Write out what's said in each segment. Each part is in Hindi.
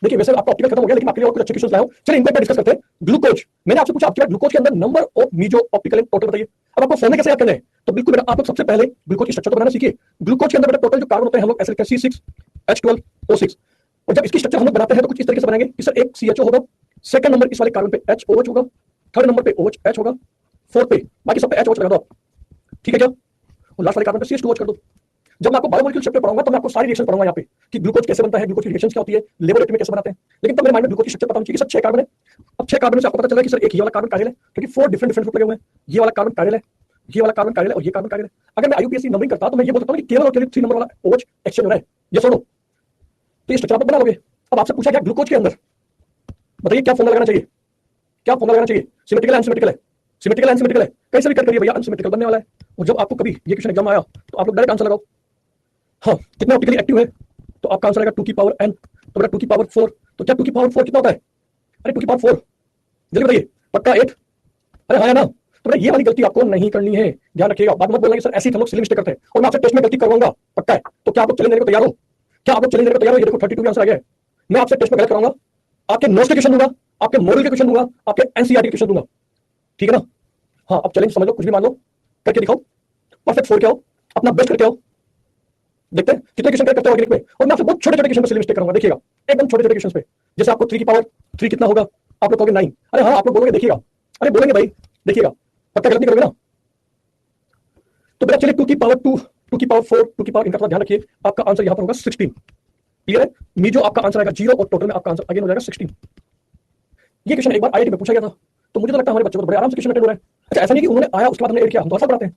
देखिए वैसे आपका ऑप्टिकल खत्म हो गया, लेकिन आपके लिए और कुछ अच्छे क्वेश्चन लाया हूं। चलिए इनको एक बार डिस्कस करते हैं। ग्लूकोज, मैंने आपसे पूछा आपके ग्लूकोज के अंदर number of meso optical total बताइए। अब आपको फॉर्मूला कैसे याद करना है? तो बिल्कुल बेटा, आप लोग सबसे पहले ग्लूकोज की स्ट्रक्चर तो बनाना सीखिए। ग्लूकोज के अंदर बेटा टोटल जो कार्बन होते हैं हम लोग ऐसे लिखते हैं C6H12O6, और जब इसकी स्ट्रक्चर हम लोग बनाते हैं तो कुछ इस तरीके से बनाएंगे कि सर एक CHO होगा, सेकंड नंबर इस वाले कार्बन पे HOH होगा, थर्ड नंबर पे OH होगा, फोर्थ पे बाकी सब पे HOH लगा दो आप, ठीक है क्या? और लास्ट वाले कार्बन पे CH2OH कर दो। जब मैं आपको बायोमोलिक्यूल चैप्टर पढ़ाऊंगा तो मैं आपको सारी रिएक्शन पढ़ाऊंगा यहाँ पे कि ग्लूकोज कैसे बनता है, ग्लूकोज की रिएक्शंस क्या होती है, लेबोरेटरी में कैसे बनाते हैं। लेकिन तब मेरे माइंड में ग्लूकोज की स्ट्रक्चर पता होनी चाहिए कि सर 6 कार्बन है। अब 6 कार्बन से आपको पता चल रहा है कि सर एक ये वाला कार्बन कार्यल है, क्योंकि 4 डिफरेंट डिफरेंट ग्रुप लगे हुए हैं। ये वाला कार्बन कार्यल है, ये वाला कार्बन कार्यल है और ये कार्बन कार्यल है। अगर मैं IUPAC नंबरिंग करता तो मैं ये बोल सकता हूँ कि केवल और केवल 3 नंबर वाला OH एक्सचेंज हो रहा है, ये सुनो। तो ये स्ट्रक्चर आप बना लोगे। अब आपसे पूछा क्या ग्लूकोज के अंदर, बताइए क्या फॉर्मूला लगाना चाहिए, क्या फॉर्मूला लगाना चाहिए? सिमेट्रिकल अनसिमेट्रिकल है, सिमेट्रिकल अनसिमेट्रिकल है, कैसे भी कर करिए भैया, अनसिमेट्रिकल बनने वाला है। और जब आपको कभी ये क्वेश्चन एग्जाम आया तो आप लोग डायरेक्ट आंसर लगाओ। हाँ, कितना ऑप्टिकली एक्टिव है, तो आपका आंसर आएगा 2 की पावर n, तो बेटा 2 की पावर 4। तो क्या 2 की पावर 4 कितना होता है? अरे 2 की पावर 4, जल्दी बताइए, पक्का 8? अरे हाँ या ना? तो बेटा ये वाली गलती आपको नहीं करनी है, ध्यान रखिएगा। बात मत बोलना कि सर ऐसे ही हम लोग सिली मिस्टेक करते हैं और मैं आपसे टेस्ट में गलती करवाऊंगा, पक्का है? तो क्या आप लोग चैलेंज लेने को तैयार हो? क्या आप लोग चैलेंज लेने को तैयार हो? ये देखो 32 भी आंसर आ गया है। मैं आपसे टेस्ट में गलत कराऊंगा, आपके नोट्स के क्वेश्चन दूंगा, आपके मॉडल के क्वेश्चन दूंगा, आपके एनसीईआरटी के क्वेश्चन दूंगा, ठीक है ना? हाँ, अब चैलेंज समझ लो, कुछ भी मान लो, करके दिखाओ, परफेक्ट 4 के आओ, अपना बेस्ट करके आओ, देखते हैं कितने क्वेश्चन करते हो ऑर्गेनिक में। और मैं आपसे बहुत छोटे छोटे क्वेश्चन पे सिली मिस्टेक करूंगा, देखिएगा, एकदम छोटे छोटे क्वेश्चन पे। जैसे आपको 3 की पावर 3 कितना होगा, आप लोग कहोगे 9। अरे हाँ, आप लोग बोलोगे, देखिएगा, अरे बोलेंगे भाई, देखिएगा, पक्का गलत नहीं करोगे ना? तो बेटा चलिए 2 की पावर 2, 2 की पावर 4, 2 की पावर, इनका थोड़ा ध्यान रखिए। आपका आंसर यहाँ पर होगा 16, क्लियर है? मीजो आपका आंसर आएगा 0 और टोटल में आपका आंसर अगेन हो जाएगा 16। ये क्वेश्चन एक बार IIT में पूछा गया था, तो मुझे तो लगता है हमारे बच्चों को बड़े आराम से क्वेश्चन अटेंड हो रहा है। अच्छा, ऐसा नहीं कि उन्होंने आया उसके बाद हमने ऐड किया, हम तो आसान पढ़ाते हैं।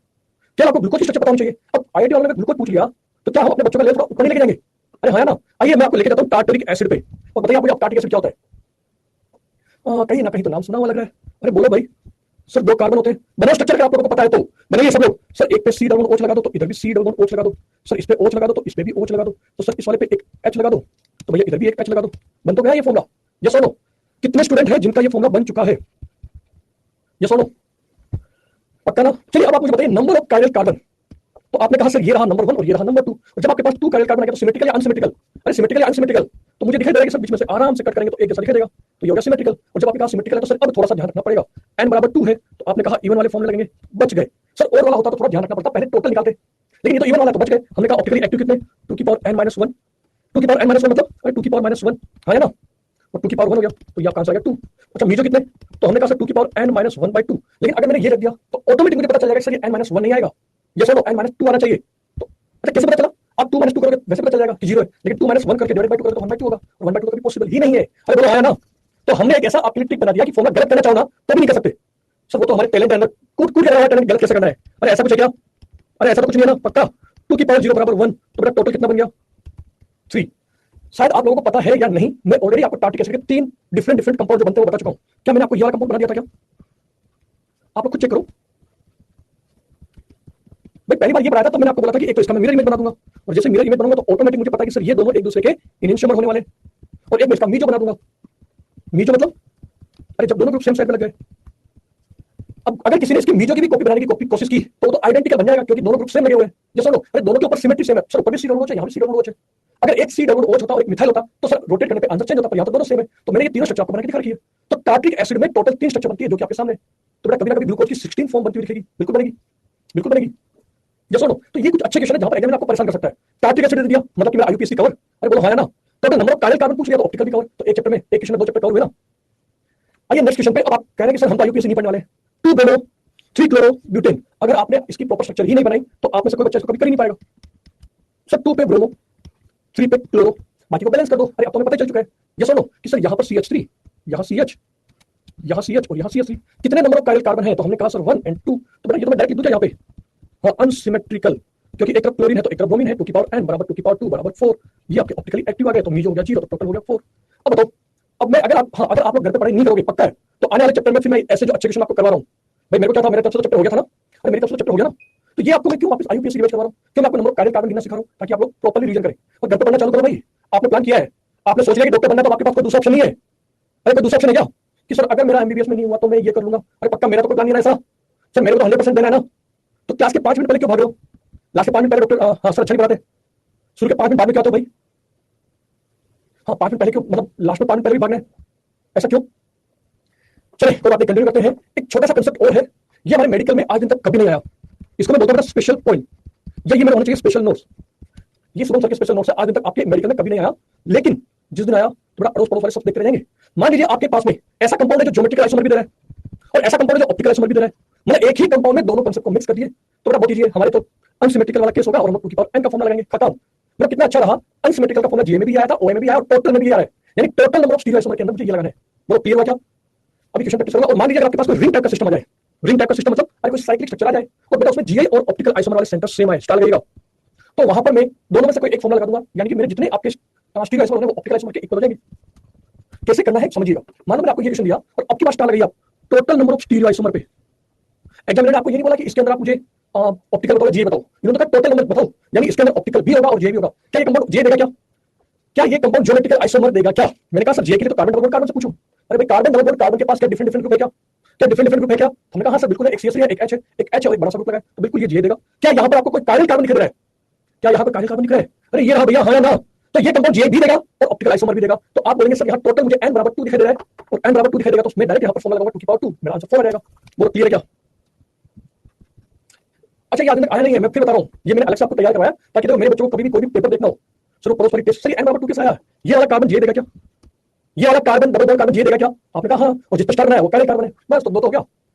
क्या आपको ग्लूकोज की स्ट्रक्चर पता होनी चाहिए? अब IIT वालों ने ग्लूकोज पूछ लिया तो क्या हम अपने बच्चों का लेवल ऊपर नहीं लेके जाएंगे? अरे हाँ ना? आइए मैं आपको लेके जाता हूँ टार्टरिक एसिड पे, और बताइए आपको टार्टरिक एसिड क्या होता है? कहीं ना कहीं तो नाम सुना हुआ लग रहा है। अरे बोलो भाई, सर 2 कार्बन होते हैं, बनाओ स्ट्रक्चर अगर आप लोगों को पता है तो बनाइए सब लोग। सर एक पे C डबल OH लगा दो तो इधर भी C डबल OH लगा दो, सर इस पे OH लगा दो तो इस पे भी OH लगा दो, तो सर इस वाले पे एक H लगा दो तो भैया इधर भी एक H लगा दो। बन तो गया ये फॉर्मूला? ये सुनो, कितने स्टूडेंट हैं जिनका ये फॉर्मूला बन चुका है? ये सुनो, पक्का ना? चलिए अब आप मुझे बताइए नंबर ऑफ कायरल कार्बन। तो आपने कहा सर ये रहा नंबर 1 और ये रहा नंबर 2, और जब आपके पास 2 कायरल कार्बन आ गया तो सिमेट्रिकल या अनसिमेट्रिकल? अरे सिमेट्रिकल या अनसिमेट्रिकल, तो मुझे दिखाई दे रहा है कि सर बीच में से आराम से कट करेंगे तो एक जैसा दिखाई देगा, तो ये हो गया सिमेट्रिकल। और जब आपके पास सिमेट्रिकल है तो सर अब थोड़ा सा ध्यान रखना पड़ेगा, n बराबर 2 है तो आपने कहा इवन वाले फॉर्मूले लगेंगे, बच गए। सर और वाला होता तो थोड़ा ध्यान रखना पड़ता, पहले टोटल निकालते, लेकिन ये तो इवन वाला तो बच गए। हमने कहा ऑप्टिकली एक्टिव कितने? 2 की पावर n-1, 2 की पावर n-1 मतलब अरे 2 की पावर -1, हाँ है ना? और 2 की पावर 1 हो गया तो ये आपका आंसर आ गया 2। अच्छा मीजो कितने? तो हमने कहा सर 2 की पावर n-1/2, लेकिन अगर मैंने ये रख दिया तो ऑटोमेटिक मुझे पता चल जाएगा सर ये n-1 नहीं आएगा, ये सर n-2 आना चाहिए। तो अच्छा कैसे पता चला? आप 2 - 2 करोगे वैसे पता चल जाएगा कि 0 है, लेकिन 2 - 1 करके डिवाइड बाय 2 करोगे तो 1/2 होगा, और 1/2 तो कभी पॉसिबल ही नहीं है। अरे बोलो आया ना? तो हमने एक ऐसा आपके लिए ट्रिक बना दिया कि फॉर्मूला गलत करना चाहो ना तो भी नहीं कर सकते। सर वो तो हमारे टैलेंट है अंदर, कूट कूट के रहा है टैलेंट गलत कैसे करना है। अरे ऐसा कुछ है क्या? अरे ऐसा तो कुछ नहीं है ना? पक्का 2 की पावर 0 बराबर 1, तो बेटा टोटल कितना बन गया? 3। शायद आप लोगों को पता है या नहीं, मैं ऑलरेडी आपको टार्टिक एसिड के 3 डिफरेंट डिफरेंट कंपाउंड जो बनते हैं वो बता चुका हूं। क्या मैंने आपको ये वाला कंपाउंड बना दिया था क्या? आप लोग खुद चेक करो भाई, पहली बार ये बनाया था तो मैंने आपको बोला था कि एक तो इसका मैं मिरर इमेज बना दूंगा, और जैसे मिरर इमेज बनाऊंगा तो ऑटोमेटिक मुझे पता है कि सर ये दोनों एक दूसरे के इनिशियमर होने वाले, और एक मैं इसका मीजो बना दूंगा। मीजो मतलब अरे जब दोनों ग्रुप सेम साइड में लग गए, अब अगर किसी ने इसकी मीजो की भी कॉपी बनाने की कोशिश की तो आइडेंटिकल बन जाएगा क्योंकि दोनों ग्रुप सेम लगे हुए हैं। जैसे लो, अरे दोनों के ऊपर सिमेट्री सेम है, सर ऊपर भी C डबल OH है, यहाँ भी C डबल OH है। अगर एक C डबल OH होता और एक मिथाइल होता तो सर रोटेट करने पे आंसर चेंज होता, पर यहाँ तो दोनों सेम है। तो मैंने ये तीनों स्ट्रक्चर आपको बना के दिखा रखी है। तो टार्टिक एसिड में टोटल 3 स्ट्रक्चर बनती है जो कि आपके सामने। तो बेटा कभी ना कभी ग्लूकोज की 16 फॉर्म बनती हुई दिखेगी, बिल्कुल बनेगी, बिल्कुल बनेगी। ये सुनो, तो ये कुछ अच्छे क्वेश्चन है जहां पर एग्जामिनर आपको परेशान कर सकता है। टार्टिक एसिड दे दिया मतलब कि मेरा IUPAC कवर, अरे बोलो हाँ ना? तो अगर नंबर ऑफ कायरल कार्बन पूछ लिया तो ऑप्टिकल भी कवर, तो एक चैप्टर में एक क्वेश्चन में 2 चैप्टर कवर हुए ना। आइए नेक्स्ट क्वेश्चन पे। अब आप कह रहे हैं कि सर हम तो IUPAC नहीं पढ़ने वाले। 2 ब्रोमो 3 क्लोरो ब्यूटेन, अगर आपने इसकी प्रॉपर स्ट्रक्चर ही नहीं बनाई तो आप में से कोई बच्चा इसको कभी कर ही नहीं पाएगा। सर 2 पे ब्रोमो 3 पे क्लोरो, बाकी को बैलेंस कर दो। अरे अब तो हमें पता चल चुका है। ये सुनो कि सर यहाँ पर CH3, यहाँ CH, यहाँ CH और यहाँ CH3, कितने नंबर ऑफ कायरल कार्बन है? तो हमने कहा सर 1 और 2। तो बेटा ये तो मैं डायरेक्ट लिख दूं यहाँ पे, हाँ अनसिमेट्रिकल, क्योंकि एक तरफ क्लोरीन है तो एक तरफ ब्रोमीन है। 2 की पावर n बराबर 2 की पावर 2 बराबर 4, ये आपके ऑप्टिकली एक्टिव आ गए, तो मीजो हो गया 0 तो टोटल हो गया 4। अब बताओ, अब मैं अगर आप लोग घर पे पढ़ाई नहीं करोगे पक्का है तो आने वाले चैप्टर में फिर मैं ऐसे जो अच्छे क्वेश्चन आपको करवा रहा हूँ। भाई मेरे को क्या था, मेरे तरफ से चैप्टर हो गया था ना, अरे मेरी तरफ से चैप्टर हो गया ना, तो ये आपको मैं क्यों वापस IUPAC रिवाइज करवा रहा हूँ? क्यों मैं आपको नंबर कायरल कार्बन गिनना सिखा रहा हूँ ताकि आप लोग प्रॉपर्ली रिवीजन करें और घर पे पढ़ना चालू करो। भाई आपने प्लान किया है, आपने सोच लिया कि डॉक्टर बनना है तो आपके पास कोई दूसरा ऑप्शन नहीं है। अरे कोई दूसरा ऑप्शन है क्या कि सर अगर मेरा MBBS में नहीं हुआ तो मैं ये कर लूंगा? अरे पक्का मेरा तो कोई प्लान नहीं है ऐसा। सर मेरे को तो 100% देना है ना। तो क्लास के 5 मिनट पहले क्यों भाग रहे हो? लास्ट के 5 मिनट पहले डॉक्टर हाँ सर अच्छा नहीं पढ़ाते, शुरू के 5 मिनट बाद में क्या होता है भाई? हाँ 5 मिनट पहले क्यों, मतलब लास्ट में 5 मिनट पहले भी भागना है, ऐसा क्यों? चलिए कोई बात नहीं, कंटिन्यू करते हैं। एक छोटा सा कंसेप्ट और है, ये हमारे मेडिकल में आज दिन तक कभी नहीं आया, इसको मैं बोलता हूँ स्पेशल पॉइंट, या ये मेरे होना चाहिए स्पेशल नोट्स। ये शुभम सर के स्पेशल नोट्स है, आज दिन तक आपके मेडिकल में कभी नहीं आया, लेकिन जिस दिन आया थोड़ा अड़ोस पड़ोस वाले सब देखते रहेंगे। मान लीजिए आपके पास में ऐसा कंपाउंड है जो ज्योमेट्रिकल आइसोमर भी दे रहा है और ऐसा कंपाउंड है जो ऑप्टिकल आइसोमर भी दे रहा है, मतलब एक ही कंपाउंड में दोनों कंसेप्ट को मिक्स कर दिए, तो बता दीजिए हमारे तो अनसिमेट्रिकल वाला केस होगा और हम लोग 2 की पावर n का फॉर्मूला लगाएंगे, खत्म। मतलब कितना अच्छा रहा, अनसिमेट्रिकल का फॉर्मूला जीए में भी आया था, ओए में भी आया और टोटल में भी आ रहा है, यानी total number of stereo isomer के अंदर मुझे ये लगाना है। वो क्लियर हुआ क्या? अभी क्वेश्चन प्रैक्टिस करूंगा। और मान लीजिए अगर आपके पास कोई रिंग टाइप का सिस्टम आ जाए, रिंग टाइप का सिस्टम मतलब अरे कोई साइक्लिक स्ट्रक्चर आ जाए और बेटा उसमें जीआई और ऑप्टिकल आइसोमर वाले सेंटर सेम आए, स्टार लगेगा, तो वहां पर मैं दोनों में से कोई एक फॉर्मूला लगा दूंगा, यानी कि मेरे जितने आपके स्टीरियो आइसोमर हैं वो ऑप्टिकल आइसोमर के इक्वल हो जाएंगे। कैसे करना है समझिएगा। मान लो मैंने आपको ये क्वेश्चन दिया और आपके पास स्टार लगाई आप total number of stereo isomer पे, एग्जामिनर ने आपको ये नहीं बोला कि इसके अंदर आप मुझे ऑप्टिकल बताओ जी बताओ, इन्होंने कहा टोटल नंबर बताओ, यानी इसके अंदर ऑप्टिकल भी होगा और जे भी होगा। क्या ये कंपाउंड जे देगा क्या? क्या ये कंपाउंड ज्योमेट्रिकल आइसोमर देगा क्या? मैंने कहा सर जे के लिए तो कार्बन डबल बॉन्ड कार्बन से पूछो। अरे भाई कार्बन डबल बॉन्ड कार्बन के पास क्या डिफरेंट डिफरेंट ग्रुप है क्या? क्या डिफरेंट डिफरेंट ग्रुप है क्या? हमने कहा हाँ सर बिल्कुल है, एक CH3 है, एक H है, एक H है और एक बड़ा सा ग्रुप लगा है, तो बिल्कुल ये जे देगा। क्या यहाँ पर आपको कोई कायरल कार्बन दिख रहा है? क्या यहाँ पर कायरल कार्बन दिख रहा है? अरे ये रहा भैया, हाँ या ना? तो ये कंपाउंड जे भी देगा और ऑप्टिकल आइसोमर भी देगा। तो आप बोलेंगे सर यहाँ टोटल मुझे n बराबर 2 दिखाई दे रहा है और n बराबर 2 दिखाई देगा, तो मैं डायरेक्ट यहाँ पर फॉर्मूला लगाऊंगा 2 की पावर 2, मेरा आंसर 4 आ जाएगा। वो क्लियर है क्या? अच्छा ये आज तक आया नहीं है, मैं फिर बता रहा हूँ, ये मैंने अलग से आपको तैयार करवाया ताकि देखो मेरे बच्चों को कभी भी कोई भी पेपर देखना हो, चलो पड़ोस वाली टेस्ट, सर n बराबर 2 कैसे आया? ये वाला कार्बन जे देगा क्या? ये वाला कार्बन डबल बॉन्ड कार्बन जे देगा क्या? आपने कहा हाँ, और जिस पर स्टार है वो कायरल कार्बन है, बस तो दो तो हो गया।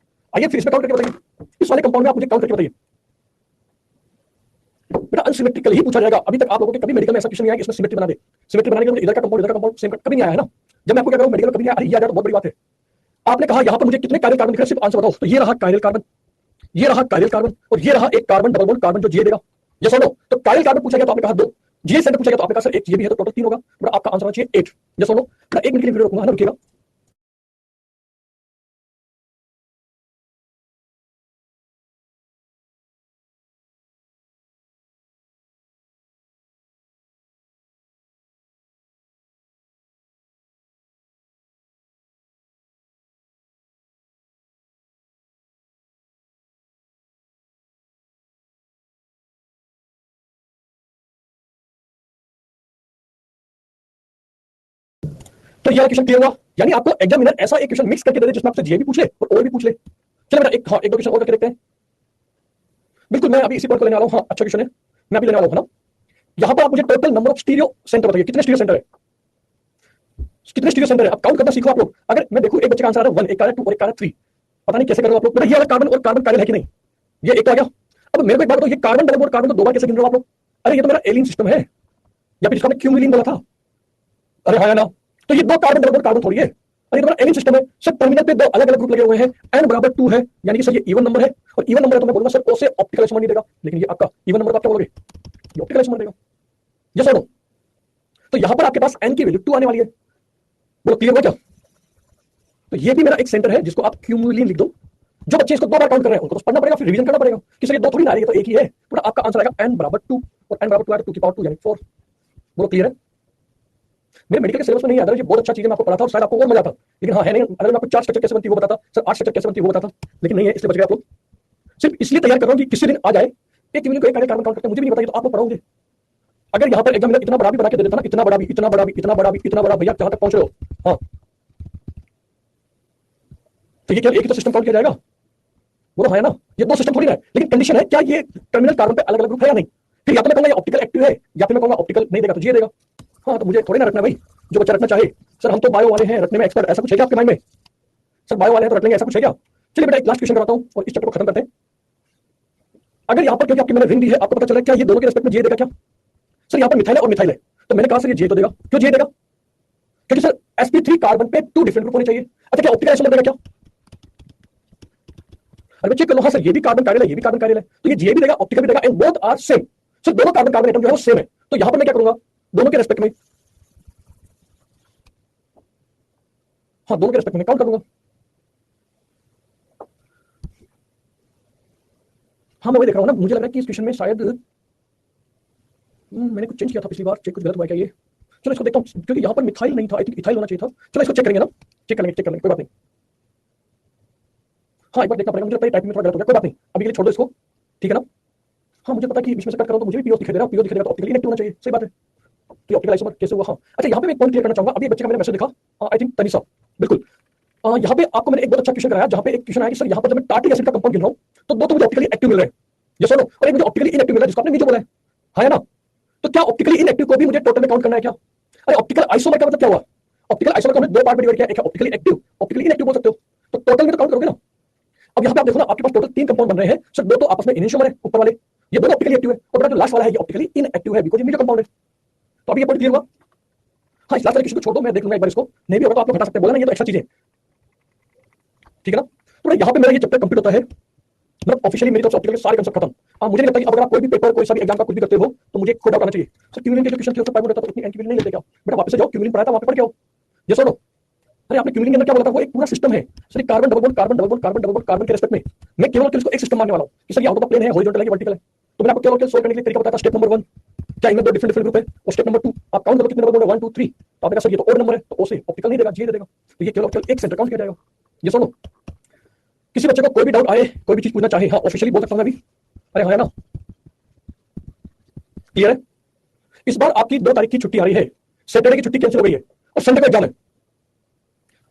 आइए फिर इसमें काउंट करके बताइए, इस वाले कंपाउंड में आप मुझे काउंट करके बताइए। बेटा अनसिमेट्रिकल ही पूछा जाएगा। अभी तक आप लोगों के कभी मेडिकल में ऐसा क्वेश्चन नहीं आया कि इसमें सिमेट्री बना दे, सिमेट्री बनाने के लिए इधर का कंपाउंड सेम कभी नहीं आया है ना। जब मैं आपको क्या करूं मेडिकल में कभी नहीं आया, ये आ जाए तो बहुत बड़ी बात है। आपने कहा यहाँ पर मुझे कितने कायरल कार्बन दिख रहे हैं, सिर्फ आंसर बताओ। तो ये रहा कायरल कार्बन, ये रहा कायरल कार्बन और ये रहा एक कार्बन डबल बॉन्ड कार्बन जो जे देगा। ये सुनो, तो कायरल कार्बन पूछा गया तो आपने कहा 2, जी सेंटर पूछा गया तो आपने कहा सर एक ये भी है, तो टोटल 3 होगा। बेटा आपका आंसर होना चाहिए 8। ये सुनो, मैं 1 मिनट के लिए वीडियो रुकूंगा, रुकिएगा। तो ये क्वेश्चन क्लियर हुआ, यानी आपको एग्जामिनर ऐसा एक क्वेश्चन मिक्स करके दे दे जिसमें आपसे जे भी पूछे और ओ भी पूछ ले। चलो बेटा एक, हाँ, एक दो क्वेश्चन और करके देखते हैं। बिल्कुल मैं अभी इसी पॉइंट को लेने वाला हूँ। हाँ अच्छा क्वेश्चन है, मैं अभी लेने वाला हूँ ना। यहाँ पर आप मुझे total number of stereo centre बताइए, कितने स्टीरियो सेंटर है, कितने स्टीरियो सेंटर है? अब काउंट करना सीखो आप लोग। अगर मैं देखूं एक बच्चे का आंसर आ रहा है 1, एक आ रहा है 2 और एक आ रहा है 3, पता नहीं कैसे करोगे आप लोग। बेटा ये वाला कार्बन और कार्बन कायरल है कि नहीं? ये एक तो आ गया। अब मेरे को एक बात बताओ, ये कार्बन डबल बॉन्ड कार्बन को 2 बार कैसे गिन रहे हो आप लोग? अरे ये तो मेरा एलिन सिस्टम है, या फिर इसका मैं क्यूमिलीन बोला था। अरे हाँ या ना? तो ये 2 कार्बन डबल बॉन्ड कार्बन थोड़ी है, अरे तुम्हारा एलिन सिस्टम है। सर टर्मिनल पे 2 अलग अलग ग्रुप लगे हुए हैं, n बराबर 2 है, यानी कि सर ये इवन नंबर है और इवन नंबर है तो मैं बोलूंगा सर ओ से ऑप्टिकल आइसोमर नहीं देगा, लेकिन ये आपका इवन नंबर, आप क्या बोलोगे? ये ऑप्टिकल आइसोमर देगा। ये सुनो, तो यहां पर आपके पास n की वैल्यू 2 आने वाली है, बोलो क्लियर हुआ क्या? तो ये भी मेरा एक सेंटर है जिसको आप क्यूमुलिन लिख दो। जो बच्चे इसको 2 बार काउंट कर रहे हैं उनको तो पढ़ना पड़ेगा, फिर रिवीजन करना पड़ेगा कि सर ये 2 थोड़ी ना आ रही है, तो एक ही है। तो आपका आंसर आएगा n बराबर 2 और n बराबर 2 आएगा 2 की पावर 2 यानी 4। बोलो क्लियर है? मेरे मेडिकल के सिलेबस में नहीं आता, ये बहुत अच्छा चीज है, मैं आपको पढ़ाता और शायद आपको और मजा आता, लेकिन हाँ है नहीं। अगर मैं आपको 4 स्ट्रक्चर कैसे बनती है वो बताता, सर 8 स्ट्रक्चर कैसे बनती है वो बताता, लेकिन नहीं है, इसलिए बच गए आप लोग। सिर्फ इसलिए तैयार कर रहा हूँ कि किसी दिन आ जाए एक को एक कार्बन काउंट करते मुझे भी नहीं बताइए तो आप लोग पढ़ाओगे। अगर यहाँ पर एग्जामिनर इतना बड़ा भी बना के दे देता ना, इतना बड़ा भी, इतना बड़ा भी, इतना बड़ा भी, इतना बड़ा, भैया कहाँ तक पहुंच रहे हो? हाँ तो ये क्या एक ही तो सिस्टम काउंट किया जाएगा? बोलो हाँ है ना? ये 2 सिस्टम थोड़ी ना है, लेकिन कंडीशन है क्या ये टर्मिनल कार्बन पे अलग अलग ग्रुप है या नहीं। फिर या तो मैं कहूंगा ये ऑप्टिकल एक्टिव है, या फिर मैं कहूंगा ऑप्टिकल नहीं देगा तो ये देगा। हाँ तो मुझे थोड़ी ना रखना भाई, जो बच्चा रखना चाहे। सर हम तो बायो वाले हैं, रखने में एक्सपर्ट, ऐसा कुछ है क्या आपके माइंड में? सर बायो वाले हैं तो रख लेंगे, ऐसा कुछ है क्या? चलिए बेटा एक लास्ट क्वेश्चन कराता हूँ और इस चैप्टर को खत्म करते हैं। अगर यहाँ पर क्योंकि आपकी मैंने रिंग दी है, आपको पता चला क्या ये दोनों के रिस्पेक्ट में जे देगा क्या? सर यहाँ पर मिथाइल है और मिथाइल है, तो मैंने कहा सर ये जे तो देगा। क्यों जे देगा? क्योंकि सर sp3 कार्बन पे 2 डिफरेंट ग्रुप होने चाहिए। अच्छा क्या ऑप्टिकल आइसोमर देगा क्या? अरे चेक कर लो, हाँ सर ये भी कार्बन कायरल है, ये भी कार्बन कायरल है, तो ये जे भी देगा ऑप्टिकल भी देगा and both are same. Sir दोनों कार्बन कार्बन एटम जो है वो सेम है, तो यहाँ पर मैं क्या करूंगा दोनों के रिस्पेक्ट में, हाँ दोनों के रिस्पेक्ट में काउंट कर दूंगा। हाँ मैं वही देख रहा हूँ ना, मुझे लग रहा है कि इस क्वेश्चन में शायद मैंने कुछ चेंज किया था पिछली बार, चेक कुछ गलत हुआ क्या ये? चलो इसको देखता हूँ, क्योंकि यहाँ पर मिथाइल नहीं था, आई थिंक इथाइल होना चाहिए था। चलो इसको चेक करेंगे ना, चेक करेंगे कोई बात नहीं। हाँ एक बार देखना पड़ेगा, मुझे लगता है टाइपिंग में थोड़ा गलत हो गया, कोई बात नहीं, अभी के लिए छोड़ दो इसको, ठीक है ना? हाँ मुझे पता है कि बीच में से कट करो तो मुझे भी पीओ दिखाई दे रहा है, पीओ दिखाई दे रहा है तो ऑप्टिकली इनेक्टिव होना चाहिए, सही बात है। तो ऑप्टिकल आइसोमर कैसे हुआ? हाँ, अच्छा यहाँ पे मैं एक पॉइंट क्लियर करना चाहूंगा। अभी एक बच्चे का मैंने मैसेज देखा, आई थिंक तनिषा, बिल्कुल। यहाँ पे आपको मैंने एक बहुत अच्छा क्वेश्चन कराया, जहाँ पे एक क्वेश्चन आया कि सर यहाँ पर जब मैं टार्टिक एसिड का कंपाउंड गिन रहा हूँ तो दो तो मुझे ऑप्टिकली एक्टिव मिल रहे हैं, ये सुनो, और एक मुझे ऑप्टिकली इनएक्टिव मिल रहा है, जिसको आपने नीचे बोला है, हाँ या ना? तो क्या ऑप्टिकली इनएक्टिव को भी मुझे टोटल में काउंट करना है क्या? अरे ऑप्टिकल आइसोमर का मतलब क्या हुआ? ऑप्टिकल आइसोमर को हमने दो पार्ट में डिवाइड किया, एक है ऑप्टिकली एक्टिव, ऑप्टिकली इनएक्टिव बोल सकते हो, तो टोटल में तो काउंट करोगे ना। अब यहाँ पे आप देखो ना, आपके पास टोटल 3 कंपाउंड बन रहे हैं सर, दो तो आपस में इनिशियोमर है ऊपर वाले, ये दोनों ऑप्टिकली एक्टिव है, और बेटा जो लास्ट वाला है ये ऑप्टिकली इनएक्टिव है, बिकॉज़ ये मीडियो कंपाउंड है। तो अभी ये पॉइंट क्लियर हुआ? हाँ, इस लास्ट वाले किसी को छोड़ दो, मैं देख लूंगा एक बार इसको, नहीं भी होगा तो आप लोग हटा सकते हैं, बोला ना ये तो एक्स्ट्रा चीज है, ठीक है ना? तो यहाँ पे मेरा ये चैप्टर कंप्लीट होता है, मतलब ऑफिशियली मेरी तरफ से ऑप्टिकल के सारे कंसेप्ट खत्म। अब मुझे नहीं लगता कि अगर आप कोई भी पेपर, कोई सा भी एग्जाम का कुछ भी करते हो तो मुझे कोई डाउट आना चाहिए सर क्यूमिलिन के जो क्वेश्चन थे उसमें 5 मिनट रहता तो इतनी एंटी नहीं लेते क्या? बेटा वापस से जाओ, क्यूमिलिन पढ़ाया था वहां पे पढ़ के आओ, ये सुनो। अरे आपने क्यूमिलिन के अंदर क्या बोला था? वो एक पूरा सिस्टम है sir, carbon double bond carbon double bond carbon double bond carbon के रेस्पेक्ट में मैं केवल इसको एक सिस्टम मानने वाला हूं कि सर ये आउट ऑफ प्लेन है, हॉरिजॉन्टल है, वर्टिकल है। तो मैंने आपको केवल सोल्व करने के लिए तरीका बताया था, स्टेप नंबर 1 क्या इनमें दो डिफरेंट ग्रुप है, और स्टेप नंबर 2 आप काउंट करो कितने नंबर है, 1 2 3, तो आपने कहा सर ये तो ओड नंबर है, तो ओ से ऑप्टिकल नहीं देगा, जी दे देगा, तो ये केवल ऑप्टिकल एक सेंटर काउंट किया जाएगा। ये सुनो, किसी बच्चे को कोई भी डाउट आए, कोई भी चीज पूछना चाहे, हाँ ऑफिशियली बोल सकता हूं मैं भी, अरे हाँ ना, क्लियर है? इस बार आपकी 2 तारीख की छुट्टी आ रही है, सैटरडे की छुट्टी कैंसिल हो गई है और संडे को एग्जाम है,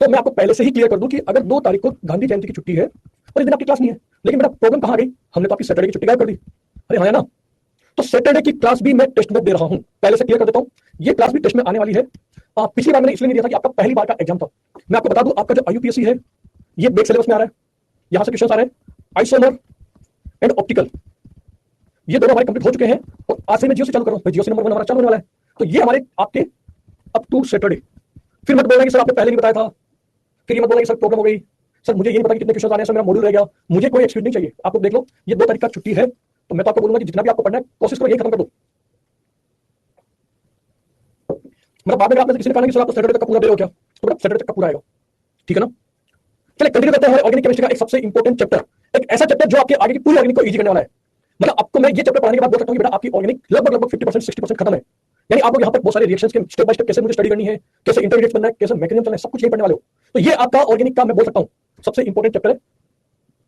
तो मैं आपको पहले से ही क्लियर कर दूं कि अगर 2 तारीख को गांधी जयंती की छुट्टी है और इस दिन आपकी क्लास नहीं है, लेकिन मेरा प्रॉब्लम कहां गई, हमने तो आपकी सैटरडे की छुट्टी गायब कर दी, अरे हाँ ना? तो सैटरडे की क्लास भी मैं टेस्ट में दे रहा हूं, पहले से क्लियर कर देता हूं, ये क्लास भी टेस्ट में आने वाली है। पिछली बार मैंने इसलिए नहीं दिया था कि आपका पहली बार का एग्जाम था। मैं आपको बता दूं, आपका जो आईयूपीएससी है ये बेक सिलेबस में आ रहा है, यहां से क्वेश्चन आ रहे हैं आइसोमर एंड ऑप्टिकल, ये दोनों हमारे कंप्लीट हो चुके हैं, और आज से मैं जियो से चालू कर रहा हूं, जियो से नंबर 1 हमारा चालू होने वाला है, तो ये हमारे आपके अप टू सैटरडे। फिर मत बोलना कि सर आपने पहले नहीं बताया था, फिर ये मत बोलना कि सर प्रॉब्लम हो गई, सर मुझे ये नहीं पता कि कितने क्वेश्चन आने हैं, सर मेरा मॉड्यूल रह गया, मुझे कोई एक्सक्यूज नहीं चाहिए। आप लोग देख लो, ये 2 तारीख का छुट्टी है, तो मैं तो आपको बोलूंगा कि जितना भी आपको पढ़ना है कोशिश करो यही खत्म कर दो। मतलब बाद में आपने किसी ने कहा कि सर आपको सैटरडे तक का पूरा दे दो क्या, तो मतलब सैटरडे तक का पूरा आएगा, ठीक है ना? चलिए कंटिन्यू करते हैं ऑर्गेनिक केमिस्ट्री का एक सबसे इंपॉर्टेंट चैप्टर, एक ऐसा चैप्टर जो आपके आगे की पूरी ऑर्गेनिक को इजी करने वाला है। मतलब आपको मैं ये चैप्टर पढ़ाने के बाद बोल सकता हूं कि बेटा आपकी ऑर्गेनिक लगभग 50% 60% खत्म है, यानी आप लोग यहाँ पर बहुत सारे रिएक्शंस के स्टेप बाय स्टेप कैसे मुझे स्टडी करनी है, कैसे इंटरमीडिएट बनना है, कैसे मैकेनिज्म चलना है, सब कुछ यही पढ़ने वाले हो। तो ये आपका ऑर्गेनिक का मैं बोल सकता हूँ सबसे इंपॉर्टेंट चैप्टर है।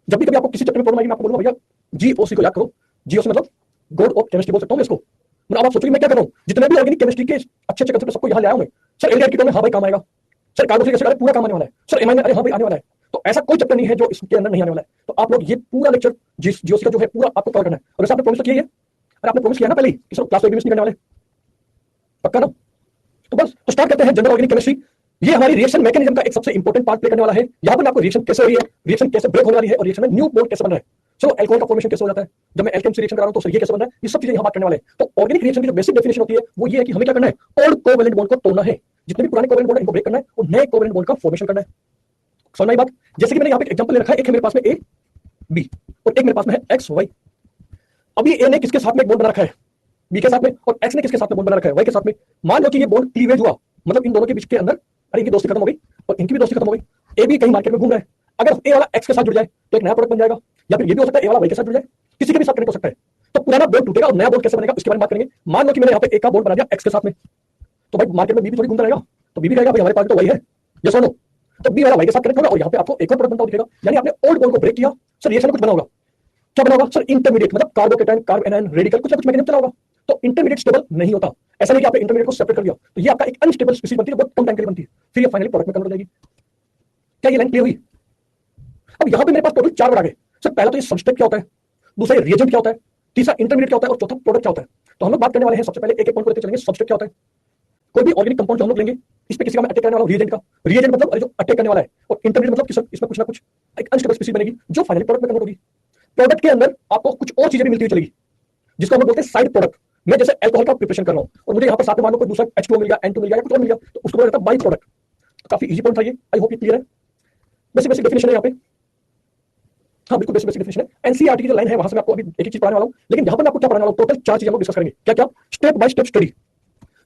जब भी कभी आपको किसी चैप्टर में प्रॉब्लम आएगी मैं आपको बोलूंगा भैया जीओसी को याद करो, जीओसी मतलब गॉड ऑफ केमिस्ट्री बोल सकता हूँ इसको। मतलब आप सोचोगे मैं क्या कर रहा हूँ, जितने भी ऑर्गेनिक केमिस्ट्री के अच्छे अच्छे कंसेप्ट सबको यहाँ ले आया हूं मैं। सर एल्डिहाइड कीटोन में हाँ भाई काम आएगा, सर कार्बोक्सिलिक एसिड पूरा काम आने वाला है, सर एमाइन में अरे हाँ भाई आने वाला है। तो ऐसा कोई चैप्टर नहीं है जो इसके अंदर नहीं आने वाला है। तो आप लोग ये पूरा लेक्चर जीओसी का जो है पूरा आपको कवर करना है, और जैसे आपने प्रॉमिस किया है, अरे आपने प्रॉमिस किया ना पहले कि सर क्लास को भी मिस नहीं करने वाले, पक्का ना? तो बस तो स्टार्ट करते हैं जनरल ऑर्गेनिक केमिस्ट्री। ये हमारी रिएक्शन मैकेनिज्म का एक सबसे इंपॉर्टेंट पार्ट प्ले करने वाला है। यहाँ पर आपको रिएक्शन कैसे हो रही है, रिएक्शन कैसे ब्रेक होने वाली है, और रिएक्शन में न्यू बॉन्ड कैसे बन रहा है, सो अल्कोहल का फॉर्मेशन कैसे हो जाता है, जब मैं एल्केन से रिएक्शन कर रहा हूं तो सर ये कैसे बन रहा है, ये सब चीजें यहाँ बात करने वाले हैं। तो ऑर्गेनिक रिएक्शन की जो बेसिक डेफिनेशन होती है वो ये है कि हमें क्या करना है, ओल्ड कोवेलेंट बॉन्ड को तोड़ना है, जितने भी पुराने कोवेलेंट बॉन्ड इनको ब्रेक करना है और नए कोवेलेंट बॉन्ड का फॉर्मेशन करना है। समझ में बात? जैसे कि मैंने यहाँ पे एग्जांपल ले रखा है, एक है मेरे पास में ए बी और एक मेरे पास में है एक्स वाई। अभी ए ने किसके साथ में एक बॉन्ड बना रखा है, बी के साथ में, और एक्स ने किसके साथ में बॉन्ड बना रखा है, वाई के साथ में। मान लो कि ये बॉन्ड क्लीवेज हुआ, मतलब इन दोनों के बीच के अंदर अरे इनकी दोस्ती खत्म हो गई और इनकी भी दोस्ती खत्म हो गई। ए भी कहीं मार्केट में घूम रहा है, अगर ए वाला एक्स के साथ जुड़ जाए तो एक नया प्रोडक्ट बन जाएगा, या फिर ये भी हो सकता है ए वाला वाई के साथ जुड़ जाए, किसी के भी साथ कनेक्ट हो सकता है। तो पुराना बॉन्ड टूटेगा और नया बॉन्ड कैसे बनेगा उसके बारे में बात करेंगे। मान लो कि मैंने यहाँ पे ए का बॉन्ड बना दिया एक्स के साथ में, तो भाई मार्केट में बी भी थोड़ी घूमता रहेगा, तो बी भी रहेगा भाई हमारे पास तो वही है, ये सुनो, तो बी वाला वाई के साथ कनेक्ट होगा और यहाँ पे आपको एक और प्रोडक्ट बनता दिखेगा। यानी आपने ओल्ड बॉन्ड को ब्रेक किया, सर रिएक्शन कुछ बना होगा, क्या बना होगा सर, इंटरमीडिएट, मतलब कार्बोकेटायन कार्ब एनायन रेडिकल कुछ ना कुछ मैकेनिज्म चला होगा। तो इंटरमीडिएट स्टेबल नहीं होता, ऐसा नहीं कि आपने इंटरमीडिएट को सेपरेट कर दिया तो ये आपका एक अनस्टेबल स्पीशीज बनती है, बहुत कम टाइम के लिए बनती है, फिर ये फाइनली प्रोडक्ट में कन्वर्ट हो जाएगी। क्या ये लाइन क्लियर हुई? अब यहाँ पे मेरे पास टोटल 4 वर्ड आ गए सर। पहला तो ये सबस्ट्रेट क्या होता है, दूसरा रिएजेंट क्या होता है, तीसरा इंटरमीडिएट क्या होता है, और चौथा प्रोडक्ट क्या होता है। तो हम लोग बात करने वाले हैं सबसे पहले एक एक पॉइंट को लेकर चलेंगे। सबस्ट्रेट क्या होता है, कोई भी ऑर्गेनिक कंपाउंड जो हम लोग लेंगे इस पे किसी का मैं अटैक करने वाला हूं, रिएजेंट का, रिएजेंट मतलब जो अटैक करने वाला है, और इंटरमीडिएट मतलब कि सर इसमें कुछ ना कुछ एक अनस्टेबल स्पीशीज बनेगी जो फाइनली प्रोडक्ट में कन्वर्ट होगी। प्रोडक्ट के अंदर आपको कुछ और चीजें भी मिलती हुई चलेगी जिसको हम लोग बोलते हैं साइड प्रोडक्ट। मैं जैसे अल्कोहल का प्रिपरेशन कर रहा हूं और मुझे यहाँ पर साथ में मान लो कोई दूसरा H2O मिल गया, N2 मिल गया या कुछ और मिल गया, तो उसको बोला जाता है बाई प्रोडक्ट। काफी इजी पॉइंट था ये, आई होप ये क्लियर है। बेसिक बेसिक डेफिनेशन है यहाँ पे, हाँ बिल्कुल बेसिक बेसिक डेफिनेशन है। एनसीईआरटी की जो लाइन है वहां से मैं आपको अभी एक एक चीज पढ़ाने वाला हूं, लेकिन यहाँ पर मैं आपको क्या पढ़ाने वाला हूं, टोटल 4 चीजें हम लोग डिस्कस करेंगे। क्या क्या? Step by step study.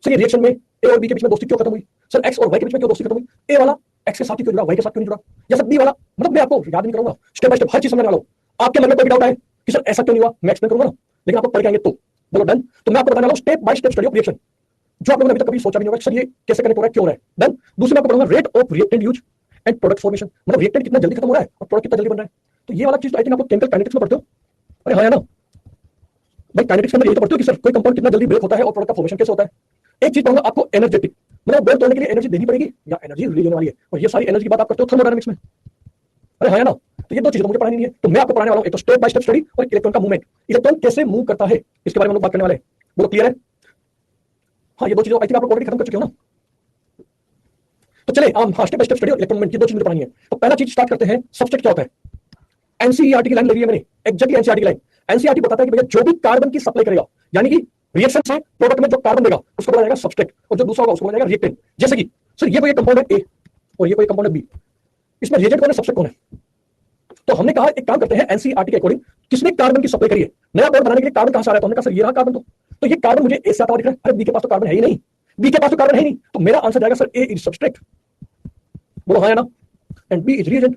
Sir ये रिएक्शन में ए और बी के बीच में दोस्ती क्यों खत्म हुई, सर एक्स और वाई के बीच में क्यों दोस्ती खत्म हुई, ए वाला एक्स के साथ क्यों जुड़ा, वाई के साथ क्यों नहीं जुड़ा, या सर बी वाला, मतलब मैं आपको याद नहीं करूंगा, स्टेप बाय स्टेप हर चीज समझने वाला हूं। आपके मन में कोई भी डाउट है कि सर ऐसा क्यों नहीं हुआ, मैं एक्सप्लेन करूंगा ना, लेकिन आपको पढ़ के आएंगे तो बोलो डन। तो मैं आपको बताने वाला हूं step by step study of reaction, जो आप लोगों ने अभी तक कभी सोचा भी नहीं होगा सर ये कैसे कनेक्ट हो रहा है, क्यों हो रहा है। डन। दूसरा मैं आपको बताऊंगा rate of reactant use and product formation, मतलब रिएक्टेंट कितना जल्दी खत्म हो रहा है और प्रोडक्ट कितना जल्दी बन रहा है। तो ये वाला चीज तो आई थिंक आप लोग केमिकल काइनेटिक्स में पढ़ते हो, अरे हाँ या ना भाई, काइनेटिक्स के अंदर ये तो पढ़ते हो कि सर कोई कंपाउंड कितना जल्दी ब्रेक होता है और प्रोडक्ट का फॉर्मेशन कैसे होता है। एक चीज कहूंगा आपको, एनर्जेटिक, मतलब बॉन्ड तोड़ने के लिए एनर्जी देनी पड़ेगी या एनर्जी रिलीज होने वाली है, और ये सारी एनर्जी की बात आप करते हो थर्मोडायनामिक्स में। अरे हाँ या ना, तो ये दो चीजें तो मुझे पढ़ानी नहीं है, तो मैं आपको पढ़ाने वाला हूं एक तो स्टेप बाय स्टेप स्टडी और इलेक्ट्रॉन का मूवमेंट, इलेक्ट्रॉन कैसे मूव करता है इसके बारे में हम लोग बात करने वाले हैं। बोलो क्लियर है? हाँ, ये दो चीजें आई थिंक आप लोग ऑलरेडी खत्म कर चुके हो ना। तो चले हम स्टेप बाय स्टेप स्टडी और इलेक्ट्रॉन मूवमेंट, ये दो चीजें पढ़ानी है। तो पहला चीज स्टार्ट करते हैं, सबस्ट्रेट क्या होता है। एनसीईआरटी की लाइन लगी है मैंने, एग्जैक्टली एनसीईआरटी की लाइन। एनसीईआरटी बताता है कि भैया जो भी कार्बन की सप्लाई करेगा, यानी कि रिएक्शन से प्रोडक्ट में जो कार्बन देगा उसको बोला जाएगा सबस्ट्रेट, और जो दूसरा होगा उसको बोला जाएगा रिएक्टेंट। जैसे कि सर ये कोई कंपाउंड है ए और ये कोई कंपाउंड है बी, इसमें रिएजेंट कौन है, सबस्ट्रेट कौन है? तो हमने कहा एक काम करते हैं, एनसीईआरटी के अकॉर्डिंग किसने कार्बन की सप्लाई करी है, नया बॉन्ड बनाने के लिए कार्बन कहां से आ रहा है, तो हमने कहा सर ये रहा कार्बन। तो ये कार्बन मुझे ए से आता हुआ दिख रहा है, अरे बी के पास तो कार्बन है ही नहीं, बी के पास तो कार्बन है ही नहीं, तो मेरा आंसर जाएगा सर ए इज सबस्ट्रेट। बोलो हाँ या ना, एंड बी इज रिएजेंट।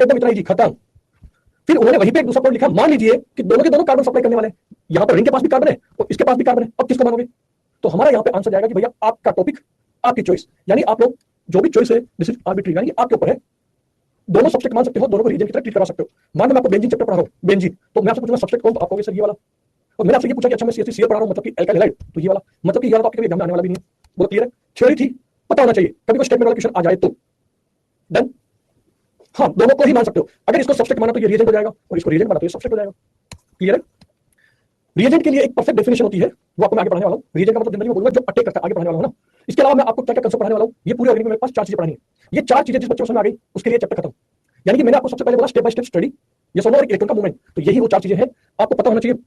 एकदम इतना ही खत्म। फिर उन्होंने वहीं पे एक दूसरा पॉइंट लिखा, मान लीजिए कि दोनों के दोनों कार्बन सप्लाई करने वाले हैं, यहां पर रिंग के पास भी कार्बन है और इसके पास भी कार्बन है, अब किसको मानोगे? तो हमारा यहां पे आंसर जाएगा कि भैया आपका टॉपिक, आपकी चॉइस, यानी आप लोग जो भी चॉइस है दिस इज आर्बिट्री, यानी आपके ऊपर है। दोनों सब्जेक्ट मान सकते हो, दोनों को रीजन की तरह ट्रीट करा सकते हो। मान लो मैं आपको बेंजीन चैप्टर पढ़ा रहा हूं, बेंजीन, तो मैं आपसे पूछूंगा सब्जेक्ट कौन, तो आप कहोगे सर ये वाला। और मैंने आपसे ये पूछा कि अच्छा मैं सीएल पढ़ा रहा हूं, मतलब कि एल्काइल हैलाइड, तो ये वाला, मतलब कि ये वाला टॉपिक कभी एग्जाम में आने वाला भी नहीं है। बहुत क्लियर है, थ्योरी थी, पता होना चाहिए, कभी कोई स्टेटमेंट वाला क्वेश्चन आ जाए तो डन। हाँ, दोनों को ही मान सकते हो, अगर इसको सब्जेक्ट माना तो ये रिएजेंट हो जाएगा और इसको रिएजेंट माना तो ये सब्जेक्ट हो जाएगा। क्लियर है? रिएजेंट के लिए एक परफेक्ट डेफिनेशन होती है, वो आपको मैं आगे पढ़ाने वाला हूं। रिएजेंट का मतलब जनरली मैं बोलूंगा जो अटैक करता है, आगे पढ़ाने वाला हूं ना। इसके अलावा मैं आपको क्या क्या कंसेप्ट पढ़ाने वाला हूं, ये पूरे ऑर्गेनिक में मेरे पास 4 चीजें पढ़ानी है। ये 4 चीजें जिस बच्चे को समझ आ गई उसके लिए चैप्टर खत्म। यानी कि मैंने आपको सबसे पहले बोला स्टेप बाय स्टेप स्टडी, ये सोनो और इलेक्ट्रॉन का मूवमेंट, तो यही वो 4 चीजें हैं, आपको पता होना चाहिए।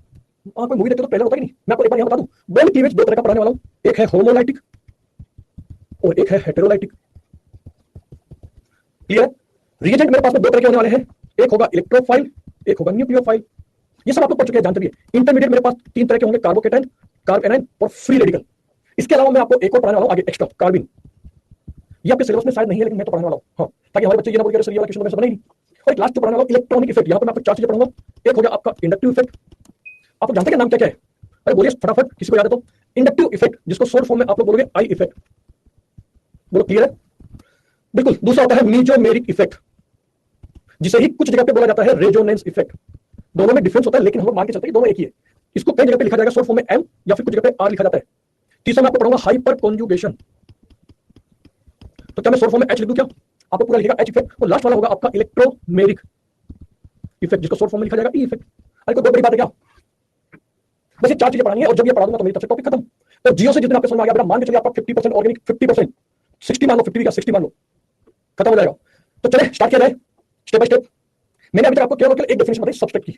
आप कोई मूवी देखते हो तो ट्रेलर होता ही नहीं, मैं आपको एक बार यहां बता दूं, बॉन्ड क्लीवेज दो तरह का पढ़ाने वाला हूं, एक है होमोलाइटिक और एक है हेटेरोलाइटिक। क्लियर है? रिएजेंट मेरे पास में दो तरह के होने वाले हैं, एक होगा इलेक्ट्रोफाइल, एक होगा न्यूक्लियोफाइल। ये सब आप लोग पढ़ चुके हैं, जानते भी हैं। इंटरमीडिएट मेरे पास 3 तरह के होंगे, कार्बोकेटाइन, कार्ब एनाइन और फ्री रेडिकल। इसके अलावा मैं आपको एक और पढ़ाने वाला हूं आगे, एक्स्ट्रा कार्बिन। ये आपके सिलेबस में शायद नहीं है, लेकिन मैं तो पढ़ाने वाला हूं, हाँ, ताकि हमारे बच्चे ये ना बोल के सर ये वाला क्वेश्चन में सब नहीं। और एक लास्ट जो पढ़ाने वाला हूं इलेक्ट्रॉनिक इफेक्ट, यहां पर मैं आपको 4 चीजें पढ़ाऊंगा। एक हो गया आपका इंडक्टिव इफेक्ट, आप जानते हैं नाम क्या क्या है? अरे बोलिए फटाफट, किसी को याद है तो। इंडक्टिव इफेक्ट, जिसको शॉर्ट फॉर्म में आप लोग बोलोगे आई इफेक्ट। बोलो क्लियर है? बिल्कुल। दूसरा होता है मीजोमेरिक इफेक्ट, जिसे ही कुछ जगह पे बोला जाता है रेजोनेंस इफेक्ट। दोनों में डिफरेंस होता है, लेकिन हम लोग मान के चलते हैं दोनों एक ही है। इसको कई जगह पे लिखा जाएगा शॉर्ट फॉर्म में एम, या फिर कुछ जगह पे आर लिखा जाता है। तीसरा मैं आपको पढ़ाऊंगा हाइपर कॉन्जुगेशन, तो क्या मैं शॉर्ट फॉर्म में एच लिख दूं क्या? आपको पूरा लिखेगा एच इफेक्ट। और लास्ट वाला होगा आपका इलेक्ट्रोमेरिक इफेक्ट, जिसको शॉर्ट फॉर्म में लिखा जाएगा ई इफेक्ट। अरे कोई बहुत बड़ी बात है क्या? बस ये 4 चीजें पढ़ानी है, और जब ये पढ़ा दूंगा तो मेरी तरफ से टॉपिक खत्म। तो जियो से जितना आपको समझ आ गया, बेटा मान के चलिए आपका 50% ऑर्गेनिक, 50%, 60 मान लो, 50 का 60 मान लो, खत्म हो जाएगा। तो चले स्टार्ट किया जाए स्टेप बाय स्टेप। मैंने अभी तक आपको केवल एक डेफिनेशन बताई सबस्ट्रेट की।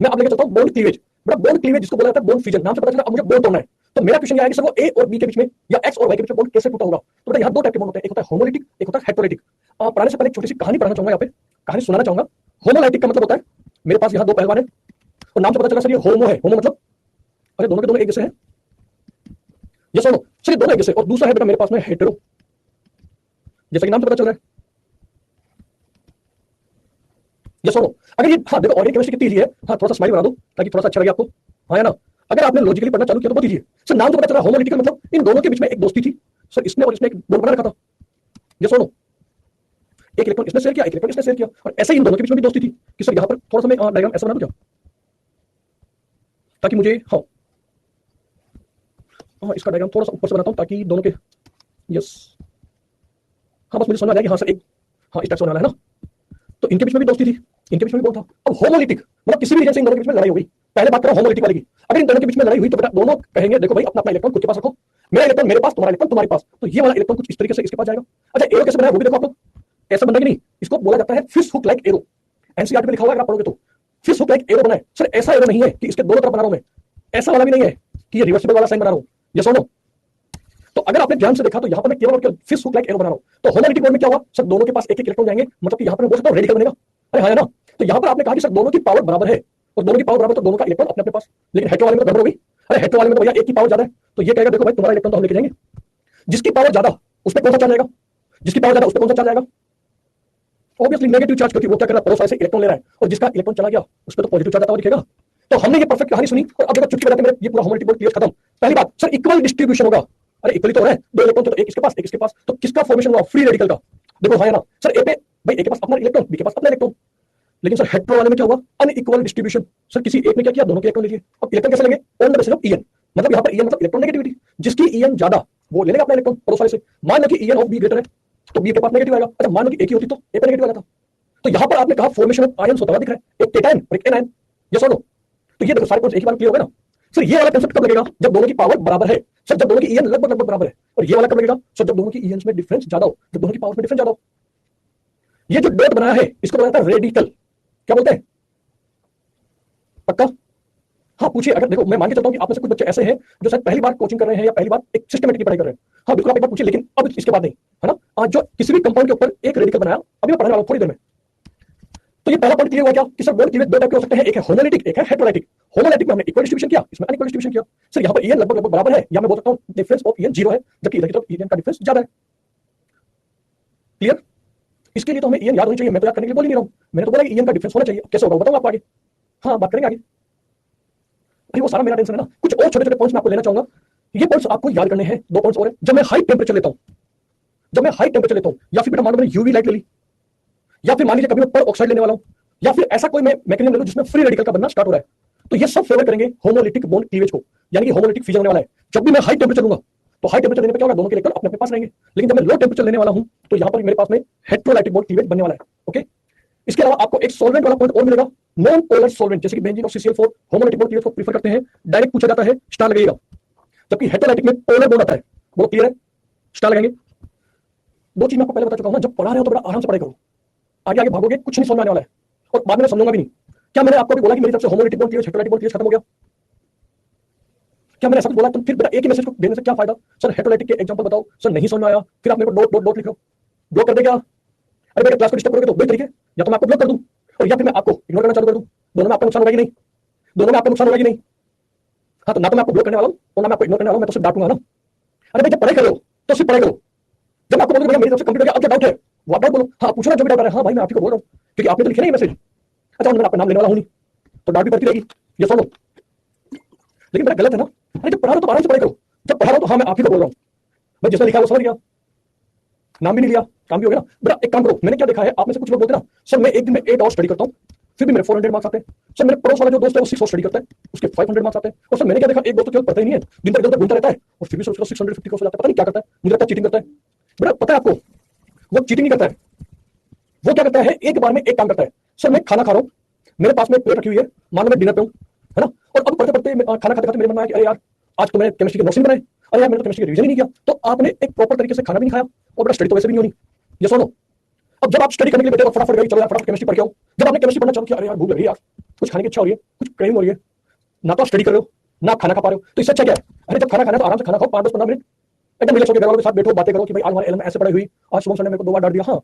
मैं अब लेके चलता हूं बॉन्ड क्लीवेज। बड़ा बॉन्ड क्लीवेज जिसको बोला जाता है बॉन्ड फ्यूजन, नाम से पता चला अब मुझे बॉन्ड तोड़ना है। तो मेरा क्वेश्चन ये है कि सर वो ए और बी के बीच में या एक्स और वाई के बीच में बॉन्ड कैसे टूटा होगा? तो बेटा यहाँ 2 टाइप के बॉन्ड होते हैं, एक होता है होमोलिटिक, एक होता है हेटेरोलिटिक। पढ़ाने से पहले एक छोटी सी कहानी पढ़ाना चाहूंगा, यहाँ पे कहानी सुनाना चाहूंगा। होमोलाइटिक का मतलब होता है मेरे पास यहाँ 2 पहलवान है और नाम से पता चला सर ये होमो है। होमो मतलब अरे दोनों के दोनों एक जैसे हैं, ये सुनो सर ये दोनों एक जैसे। और दूसरा है बेटा मेरे पास में हेटेरो, जैसा कि नाम से पता चल रहा है। ये सुनो, अगर ये, हाँ देखो ऑर्गेनिक केमिस्ट्री कितनी इजी है। हाँ थोड़ा सा स्माइल बना दो ताकि थोड़ा सा अच्छा लगे आपको, हाँ है ना। अगर आपने लॉजिकली पढ़ना चालू किया तो बहुत इजी है सर। नाम से पता चला होमोलिटिकल मतलब इन दोनों के बीच में एक दोस्ती थी सर, इसने और इसने एक बॉन्ड बना रखा था। ये सुनो, एक इलेक्ट्रॉन इसने शेयर किया, एक इलेक्ट्रॉन इसने शेयर किया, और ऐसे ही इन दोनों के बीच में भी दोस्ती थी कि सर यहाँ पर थोड़ा सा मैं डायग्राम ऐसा बना दूं क्या, ताकि मुझे हाँ इसका डायग्राम थोड़ा सा ऊपर से बनाता हूं ताकि दोनों के, यस हाँ बस मुझे समझ आ जाएगी, हाँ सर एक, हाँ इस टाइप से होने वाला है ना। तो इनके बीच में भी दोस्ती थी, इनके बीच में भी बहुत था। अब होमोलिटिक मतलब किसी भी रीजन से इन दोनों के बीच में लड़ाई हो गई। पहले बात करो होमोलिटिक वाले की। अगर इन दोनों के बीच में लड़ाई हुई तो बेटा दोनों कहेंगे देखो भाई अपना अपना इलेक्ट्रॉन खुद के पास रखो, मेरा इलेक्ट्रॉन मेरे पास, तुम्हारा इलेक्ट्रॉन तुम्हारे पास। तो ये वाला इलेक्ट्रॉन कुछ इस तरीके से इसके पास जाएगा। अच्छा एरो कैसे बनाया वो भी देखो आप लोग, ऐसा बनना कि नहीं, इसको बोला जाता है fish hook like arrow. NCERT में लिखा हुआ है, अगर आप पढ़ोगे तो फिश हुक लाइक एरो बना है। सर ऐसा एरो नहीं है कि इसके दोनों तरफ बना रहा हूं मैं, ऐसा वाला भी नहीं है कि ये रिवर्सिबल वाला साइन बना रहा हूं। ये सुनो, तो अगर आपने ध्यान से देखा तो यहाँ पर मैं केवल और केवल फिश हुक लाइक एरो बना रहा हूं। तो होमोलिटिक बॉन्ड में क्या हुआ सर, दोनों के पास एक एक इलेक्ट्रॉन जाएंगे, मतलब कि यहाँ पर मैं बोल सकता हूं रेडिकल बनेगा। अरे हाँ है ना। तो यहाँ पर आपने कहा कि सर दोनों की पावर बराबर है, और दोनों की पावर बराबर तो दोनों का इलेक्ट्रॉन अपने अपने पास। लेकिन हेटेरो वाले में तो गड़बड़ हो गई। अरे हेटेरो वाले में तो भैया एक की पावर ज्यादा है, तो ये कहेगा देखो भाई तुम्हारा इलेक्ट्रॉन तो हम लेके जाएंगे। जिसकी पावर ज्यादा उस पर कौन सा चार्ज आएगा, जिसकी पावर ज्यादा उस पर कौन सा चार्ज आएगा? ऑब्वियसली नेगेटिव चार्ज, क्योंकि वो क्या कर रहा है पड़ोस वाले से इलेक्ट्रॉन ले रहा है, और जिसका इलेक्ट्रॉन चला गया उस पर तो पॉजिटिव चार्ज आता हुआ दिखेगा। तो हमने ये परफेक्ट कहानी सुनी, और अब देखो चुटकी बजाते मेरे ये पूरा होमोलिटिक बॉन्ड क्लियर खत्म। पहली बात सर इक्वल डिस्ट्रीब्यूशन होगा। अरे इक्वली तो हो रहा है, 2 इलेक्ट्रॉन तो एक इसके पास एक इसके पास, तो किसका फॉर्मेशन हुआ? फ्री रेडिकल का। देखो हाँ ना सर, ए पे भाई ए के पास अपना इलेक्ट्रॉन, बी के पास अपना इलेक्ट्रॉन। लेकिन सर हेटेरो वाले में क्या हुआ? Unequal distribution. सर किसी एक ने क्या किया, दोनों के इलेक्ट्रॉन ले लिए। अब इलेक्ट्रॉन कैसे लेंगे? On the basis of EN. मतलब यहाँ पर ईएन मतलब इलेक्ट्रोनेगेटिविटी, जिसकी ईएन ज्यादा वो ले लेगा अपना इलेक्ट्रॉन पड़ोस वाले से। मान लो कि ईएन ऑफ बी ग्रेटर है तो बी के पास नेगेटिव आएगा। अच्छा मान लो कि एक ही होती तो ए पे नेगेटिव आ जाता। तो यहाँ पर आपने कहा फॉर्मेशन ऑफ आयंस होता हुआ दिख रहा है, एक केटायन और एक एनायन, यस और नो। तो ये देखो सारे पॉइंट्स एक ही बार क्लियर हो गए ना। सर ये वाला कंसेप्ट कब लगेगा, जब दोनों की पावर बराबर है। सर जब दोनों की ईएन लगभग लगभग बराबर है। और ये वाला कब लगेगा, सर जब दोनों की ईएन में डिफरेंस ज्यादा हो, जब दोनों की पावर में डिफरेंस ज्यादा हो। ये जो डॉट बनाया है इसको बनाया था रेडिकल, क्या बोलते हैं, पक्का? हाँ पूछिए। अगर देखो मैं मान के चलता हूँ कि आप में से कुछ बच्चे ऐसे हैं जो शायद पहली बार कोचिंग कर रहे हैं या पहली बार एक सिस्टमेटिकली पढ़ाई कर रहे हैं। हाँ बिल्कुल आप एक बार पूछिए, लेकिन अब इसके बाद नहीं, है ना। आज जो किसी भी कंपाउंड के ऊपर एक रेडिकल बनाया अभी मैं पढ़ाने वाला हूं थोड़ी देर में। तो ये पहला पॉइंट क्लियर हुआ क्या कि सर बोल्ट दो टाइप के हो सकते हैं, एक है होमोलिटिक एक है हेटेरोलाइटिक। होमोलिटिक में हमने इक्वल डिस्ट्रीब्यूशन किया, इसमें अनइक्वल डिस्ट्रीब्यूशन किया। सर यहाँ पर ईएन लगभग लगभग बराबर है, या मैं बोल सकता हूँ डिफरेंस ऑफ ईएन 0 है, जबकि इधर की तरफ ईएन का डिफरेंस ज्यादा है। क्लियर? इसके लिए तो हमें ईएन याद होनी चाहिए। मैं तो याद करने के लिए बोल ही नहीं रहा हूँ, मैंने तो बोला कि ईएन का डिफरेंस होना चाहिए। कैसे होगा बताऊँ आपको आगे, हाँ बात करेंगे आगे। अरे वो सारा मेरा टेंशन है ना। कुछ और छोटे छोटे पॉइंट्स मैं आपको लेना चाहूंगा, ये पॉइंट्स आपको याद करने हैं। दो पॉइंट्स और है। जब मैं हाई टेम्परेचर लेता हूँ, जब मैं हाई टेम्परेचर लेता हूँ, या फिर बेटा मान लो मैंने यूवी लाइट ले ली, या फिर मान लीजिए कभी मैं पर ऑक्साइड लेने वाला हूँ, या फिर ऐसा कोई मैं मैकेनिज्म ले लूं जिसमें फ्री रेडिकल का बनना स्टार्ट हो रहा है, तो ये सब फेवर करेंगे होमोलिटिक बॉन्ड क्लीवेज को, यानी कि होमोलिटिक फ्यूजन होने वाला है। जब भी मैं हाई टेम्परेचर लूंगा तो हाई टेम्परेचर लेने पे क्या होगा, दोनों के इलेक्ट्रॉन अपने अपने पास रहेंगे। लेकिन जब मैं लो टेम्परेचर लेने वाला हूं तो यहां पर मेरे पास में हेटेरोलाइटिक बॉन्ड क्लीवेज बनने वाला है। ओके, इसके अलावा आपको एक सॉल्वेंट वाला पॉइंट और मिलेगा, नॉन पोलर सॉल्वेंट, जैसे कि बेंजीन और CCl4 होमोलिटिक बॉन्ड क्लीवेज को प्रीफर करते हैं। डायरेक्ट पूछा जाता है स्टार लगेगा, जबकि हेटेरोलाइटिक में पोलर बॉन्ड आता है। वो क्लियर है, स्टार लगाएंगे। दो चीज मैं आपको पहले बता चुका हूं ना, जब पढ़ा रहे हो तो बड़ा आराम से पढ़ाई करो, आगे आगे भागोगे कुछ नहीं समझ आने वाला है, और बाद में समझूंगा भी नहीं। क्या मैंने आपको भी बोला कि मेरी तरफ से homolytic bond cleavage heterolytic bond cleavage खत्म हो गया? क्या मैंने ऐसा बोला? तो फिर बेटा एक ही मैसेज को देने से क्या फायदा? सर हेटेरोलाइटिक के एग्जांपल बताओ। सर नहीं समझ में आया, फिर आप मेरे को डॉट डॉट डॉट लिख लो, ब्लॉक कर दे क्या? अरे बेटा क्लास को डिस्टर्ब करोगे तो दो तरीके, या तो मैं आपको ब्लॉक कर दूं और या फिर मैं आपको इग्नोर करना चालू कर दूं। दोनों में आपका नुकसान होगा कि नहीं? दोनों में आपका नुकसान होगा कि नहीं? हाँ तो ना तो मैं आपको ब्लॉक करने वाला हूं और ना मैं आपको इग्नोर करने वाला हूं, मैं तो सिर्फ डांटूंगा ना। अरे भाई जब पढ़ाई कर रहे हो तो सिर्फ पढ़ाई करो। जब आपको बोलोगे भैया मेरी तरफ से कंप्लीट हो गया, अब क्या डाउट है वो आप डाउट बोलो। हाँ पूछो ना जो भी डाउट है। हाँ भाई मैं आप ही को बोल रहा हूँ क्योंकि आपने तो लिखा नहीं मैसेज। अच्छा मैं आपका नाम लेने वाला हूं नहीं तो डाउट भी बढ़ती रहेगी, ये सुनो। लेकिन मेरा गलत है ना। अरे जब पढ़ा रहा हो तो आराम से पढ़ाई करो, जब पढ़ा रहा हो तो हाँ मैं आप ही को बोल रहा हूँ भाई, जिसने लिखा वो समझ गया, नाम भी नहीं लिया, काम भी हो गया ना। बेटा एक काम करो, मैंने क्या देखा है आप में से कुछ लोग बोलते हैं ना सर मैं एक दिन में 8 आवर स्टडी करता हूँ फिर भी मेरे 400 मार्क्स आते हैं। सर मेरे पड़ोस वाला जो दोस्त है वो 6 आवर स्टडी करता है उसके 500 मार्क्स आते हैं। और सर मैंने क्या देखा, एक दोस्त तो केवल पढ़ता ही नहीं है, दिन तक इधर उधर घूमता रहता है और फिर भी उसका 650 क्रॉस हो जाता है, पता नहीं क्या करता है, मुझे लगता है चीटिंग करता है। बेटा पता है आपको वो चीटिंग नहीं करता है, वो क्या करता है एक बार में एक काम करता है। सर मैं खाना खा रहा हूँ, मेरे पास में प्लेट रखी हुई है, मान लो मैं डिनर पे हूँ, है ना, और अब पढ़ते पढ़ते खाना खाते खाते मेरे मन में आया कि अरे यार आज तो मैंने केमिस्ट्री के नोट्स नहीं बनाए, अरे यार मैंने तो केमिस्ट्री का रिवीजन ही नहीं किया। तो आपने एक प्रॉपर तरीके से खाना भी नहीं खाया और बेटा स्टडी तो वैसे भी नहीं होनी, ये सुनो। अब जब आप स्टडी करने के लिए बैठे हो फटाफट गई चलो यार फटाफट केमिस्ट्री पढ़ के आओ। जब आपने केमिस्ट्री पढ़ना चालू किया, अरे यार भूख लग रही है यार, कुछ खाने की इच्छा हो रही है, कुछ क्रेविंग हो रही है, ना तो स्टडी कर रहे हो ना आप खाना खा पा रहे हो, तो इससे अच्छा क्या है? अरे जब खाना खाना तो आराम से खाना खाओ, 5-10-15 मिनट एकदम रिलैक्स होकर घर वालों के साथ बैठो, बातें करो कि भाई आज हमारे एल में ऐसे पढ़ाई हुई, आज शुभम सर ने मेरे को 2 बार डांट दिया, हाँ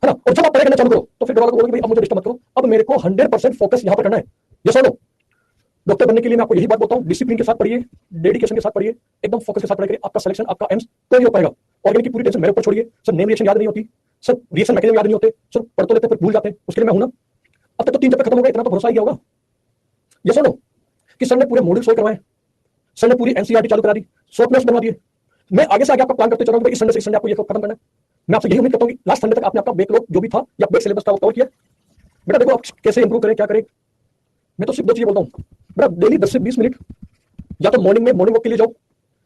है ना। और जब आप पढ़ाई करना चालू करो तो फिर घर वालों को बोलोगे भाई अब मुझे डिस्टर्ब मत करो, अब मेरे को 100% फोकस यहाँ पर करना है। ये सुनो, डॉक्टर बनने के लिए मैं आपको यही बात बोलता हूँ, डिसिप्लिन के साथ पढ़िए, डेडिकेशन के साथ पढ़िए, एकदम फोकस के साथ पढ़ाई करिए, आपका सिलेक्शन आपका एम्स तो नहीं हो पाएगा। ऑर्गेनिक की पूरी टेंशन मेरे ऊपर छोड़िए। सर नेम रिएक्शन याद नहीं होती, सर रिएक्शन मैकेनिज्म याद नहीं होते, सर पढ़ तो लेते फिर भूल जाते हैं, उसके लिए मैं हूं ना। अब तक तो 3 चैप्टर खत्म हो गए, इतना तो भरोसा ही गया होगा। ये सुनो कि सर ने पूरे मॉड्यूल सोल्व करवाए, सर ने पूरी एनसीईआरटी चालू करा दी, शॉर्ट नोट्स बनवा दिए। मैं आगे से आगे आपका प्लान करते चल रहा हूं, इस संडे से इस संडे आपको ये खत्म करना है। मैं आपसे यही उम्मीद करता हूं कि लास्ट संडे तक आपने आपका बैकलॉग जो भी था या बैक सिलेबस था वो कवर किया। बेटा देखो आप कैसे इंप्रूव करें, क्या करें, मैं तो सिर्फ 2 चीजें बोलता हूं। बेटा डेली 10 से 20 मिनट या तो मॉर्निंग में मॉर्निंग वॉक के लिए जाओ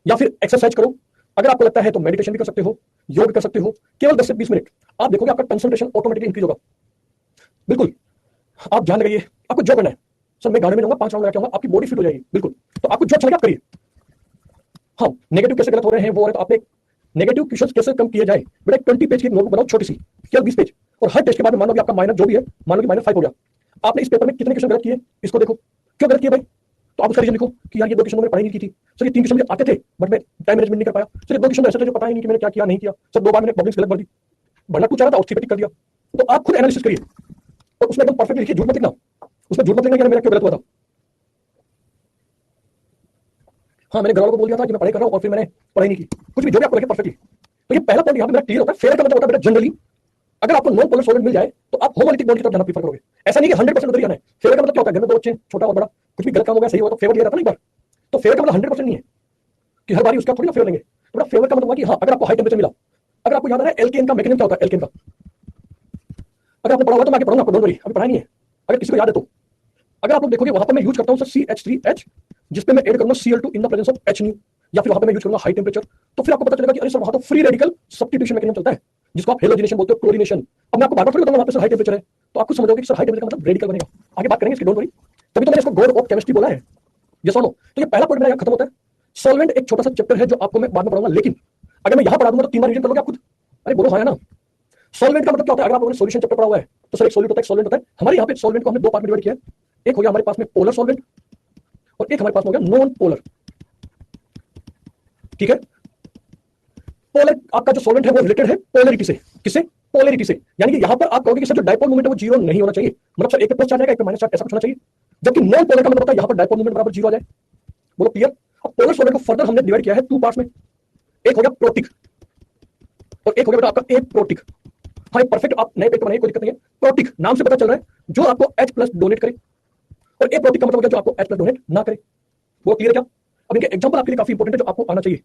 या फिर एक्सरसाइज करो। अगर आपको लगता है तो मेडिटेशन भी कर सकते हो, योग कर सकते हो, केवल 10 से 20 मिनट। आप देखोगे आपका कंसंट्रेशन ऑटोमेटिकली इंक्रीज होगा। बिल्कुल आप ध्यान लगाइए, आपको जो करना है। सर मैं गाड़ी में रहूंगा 5 राउंड लगा के आऊंगा, आपकी बॉडी फिट हो जाएगी। बिल्कुल, तो आपको जो अच्छा लगे आप करिए। हाँ नेगेटिव कैसे गलत हो रहे हैं वो, तो आपने नेगेटिव क्वेश्चंस कैसे कम किए जाए। बेटा 20 पेज की नोटबुक बनाओ छोटी सी, केवल 20 पेज, और हर टेस्ट के बाद मान लो कि आपका माइनस जो भी है, मान लो कि -5 हो गया, आपने इस पेपर में कितने क्वेश्चन गलत किए इसको देखो, क्यों गलत किए भाई, तो आप उसका रीजन लिखो कि यार ये 2 क्वेश्चन मैंने पढ़ाई नहीं की थी, सर ये 3 क्वेश्चन मुझे आते थे बट मैं टाइम मैनेजमेंट नहीं कर पाया, सर ये 2 क्वेश्चन ऐसे थे जो पता ही नहीं कि मैंने क्या किया नहीं किया, सर 2 बार मैंने बबलिंग्स गलत भर दी, भरना कुछ आ रहा था और टिक कर दिया। तो आप खुद एनालिसिस करिए और उसमें एकदम परफेक्ट लिखिए, झूठ मत लिखना, उसमें झूठ मत लिखना कि मेरा क्यों गलत हुआ था। हाँ मैंने घर वालों को बोल दिया था कि मैं पढ़ाई कर रहा हूँ और फिर मैंने पढ़ाई नहीं की, कुछ भी जो भी आपको लगे परफेक्टली। तो ये पहला पॉइंट यहाँ पे मेरा क्लियर होता है। फेयर का मतलब होता है बेटा जनरली अगर आपको नॉन पोलर सॉल्वेंट मिल जाए तो आप होमोलिटिक बॉन्ड की तरफ जाना प्रीफर करोगे। ऐसा नहीं कि 100% उधर ही जाना है। फेवर का मतलब क्या होता है, घर में 2 बच्चे छोटा और बड़ा कुछ भी गलत काम हो गया सही हो तो फेवर दिया जाता ना एक बार, तो फेवर का मतलब 100% नहीं है कि हर बार उसका थोड़ी ना फेवर लेंगे। तो फेवर का मतलब हुआ कि हाँ अगर आपको हाई टेम्परेचर मिला, अगर आपको याद आ रहा है एल्केन का मैकेनिज्म क्या होता है, एल्केन का अगर आपने पढ़ा हुआ तो मैं आगे पढ़ूंगा आपको, डोंट वरी, अभी पढ़ा नहीं है। अगर किसी को याद है तो अगर आप लोग देखोगे वहां पर मैं यूज करता हूं सर CH3H जिसपे मैं ऐड करूंगा Cl2 in the presence of H new, या फिर वहां पे मैं यूज करूंगा हाई टेम्परेचर, तो फिर आपको पता चलेगा कि अरे सर वहां तो फ्री रेडिकल सब्स्टिट्यूशन मैकेनिज्म चलता है, जिसको आप हेलोजिनेशन बोलते हो, क्लोरीनेशन। अब मैं आपको बार बार थोड़ी बताऊंगा वहां पे सर हाई टेम्परेचर है, तो आपको समझोगे कि सर हाई टेम्परेचर का मतलब रेडिकल बनेगा। आगे बात करेंगे इसकी, डोंट वरी। तभी तो मैंने इसको गॉड ऑफ केमिस्ट्री बोला है, ये सुनो। तो ये पहला पॉइंट मेरा यहाँ खत्म होता है। सॉल्वेंट एक छोटा सा चैप्टर है जो आपको मैं बाद में पढ़ाऊंगा, लेकिन अगर मैं यहाँ पढ़ा दूंगा तो 3 बार रिवीजन कर लोगे आप खुद। अरे बोलो हाँ या ना। सॉल्वेंट का मतलब क्या होता है? अगर आप लोगों ने सॉल्यूशन चैप्टर पढ़ा हुआ है तो सर एक सॉल्यूट होता है, सॉल्वेंट होता है। हमारे यहाँ पे सॉल्वेंट को हमने 2 पार्ट में डिवाइड किया है। एक हो गया हमारे पास में पोलर सॉल्वेंट, और एक हमारे पास में हो गया नॉन पोलर। ठीक है, पोलर आपका जो सॉल्वेंट है वो रिलेटेड है पोलरिटी से। किससे? पोलरिटी से। यानी कि यहां पर आप कहोगे कि सर जो डायपोल मूवमेंट है वो जीरो नहीं होना चाहिए, मतलब सर एक पे प्लस चार्ज आएगा एक पे माइनस चार्ज, ऐसा कुछ होना चाहिए। जबकि नॉन पोलर का मतलब होता है यहां पर डायपोल मूवमेंट बराबर जीरो आ जाए। बोलो क्लियर? अब पोलर सॉल्वेंट को फर्दर हमने डिवाइड किया है 2 पार्ट्स में। एक हो गया प्रोटिक और एक हो गया बेटा आपका एप्रोटिक। हाँ परफेक्ट, आप नए पेज पे बनाइए, कोई दिक्कत नहीं है। प्रोटिक नाम से पता चल रहा है जो आपको H+ डोनेट करे, और एप्रोटिक का मतलब हो गया जो आपको H+ डोनेट ना करे। वो क्लियर है क्या? अब इनके एग्जांपल आपके लिए काफी इंपॉर्टेंट है जो आपको आना चाहिए।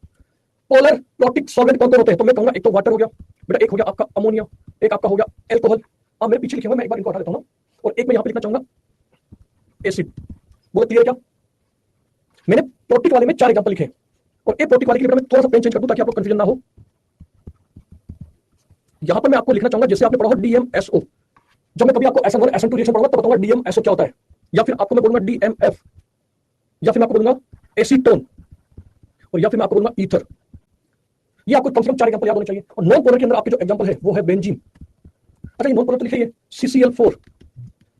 पोलर प्रोटिक सॉल्वेंट कौन कौन होते हैं? तो मैं कहूंगा एक तो वाटर हो गया बेटा, एक हो गया आपका अमोनिया, एक आपका हो गया एल्कोहल। अब मेरे पीछे लिखे हुए मैं एक बार इनको हटा देता हूं, और एक मैं यहां पे लिखना चाहूंगा एसिड। वो क्लियर क्या? मैंने प्रोटिक वाले में 4 एग्जांपल लिखे, और एक प्रोटिक वाले के लिए मैं थोड़ा सा पेन चेंज कर दूं ताकि आपको कंफ्यूजन ना हो। यहां पर मैं आपको लिखना चाहूंगा जैसे आपने पढ़ा हो DMSO। जब मैं कभी आपको SN1 SN2 रिएक्शन पढ़ाऊंगा तब बताऊंगा DMSO क्या होता है, या फिर आपको मैं बोलूंगा DMF, या फिर मैं आपको बोलूंगा एसीटोन, और या फिर मैं आपको बोलूंगा ईथर। ये आपको कम से कम 4 एग्जांपल याद होने चाहिए। और नॉन पोलर के अंदर आपके जो एग्जांपल है वो है बेंजीन। अच्छा ये नॉन पोलर तो लिखिए CCl4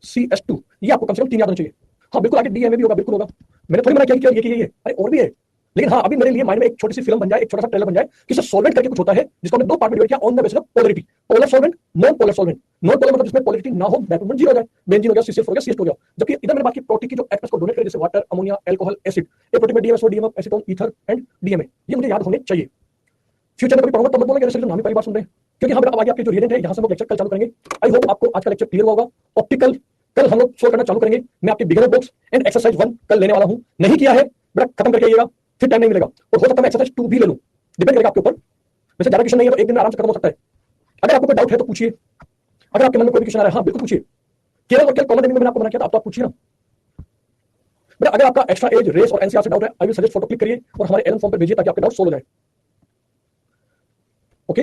CS2, ये आपको कम से कम 3 याद होने चाहिए। हाँ बिल्कुल, आगे DMA भी होगा, बिल्कुल होगा। मैंने थोड़ी मना किया कि ये अरे और भी है, लेकिन हाँ अभी मेरे लिए माइंड में एक छोटी सी फिल्म बन जाए, एक छोटा सा ट्रेलर बन जाए कि सर सॉल्वेंट करके कुछ होता है जिसको हमने 2 पार्ट में डिवाइड किया on the basis of polarity. Polar solvent, non polar solvent. Non polar मतलब जिसमें पोलरिटी ना हो, डायपोल जीरो हो जाए, बेंजीन हो गया, CCl4 हो गया, CS2 हो गया। जबकि इधर मैंने बात की प्रोटिक की जो H+ को डोनेट करे, जैसे वाटर, अमोनिया, अल्कोहल, एसिड। ये प्रोटिक में DMSO, DMF, acetone, ether and DMA, ये मुझे याद होने चाहिए। फ्यूचर में कभी पढ़ूंगा तब मत बोलना कि सर नाम ही पहली बार सुन रहे हैं, क्योंकि हम अब आगे आपके जो रिएजेंट है यहां से हम लोग लेक्चर कल चालू करेंगे। आई होप आपको आज का लेक्चर क्लियर होगा। ऑप्टिकल कल हम लोग सोल्व करना चालू करेंगे। मैं आपके बिगिनर बॉक्स एंड एक्सरसाइज 1 कल लेने वाला हूं, नहीं किया है बेटा खत्म करके आइएगा, फिर टाइम नहीं मिलेगा। और हो सकता है मैं एक्सरसाइज 2 भी ले लूं, डिपेंड करेगा आपके ऊपर। वैसे ज्यादा क्वेश्चन नहीं है तो एक दिन में आराम से खत्म हो सकता है। अगर आपको कोई डाउट है तो पूछिए, अगर आपके मन में कोई क्वेश्चन आ रहा है हाँ बिल्कुल पूछिए। केवल और केवल कॉमन में मैंने आपको मना किया था, आप तो आप पूछिए ना बेटा। अगर आपका एक्स्ट्रा एज, रेस और एनसीआर से डाउट है, I will suggest photo click करिए और हमारे एलन फॉर्म पर भेजिए ताकि आपके डाउट सोल्व हो जाए। ओके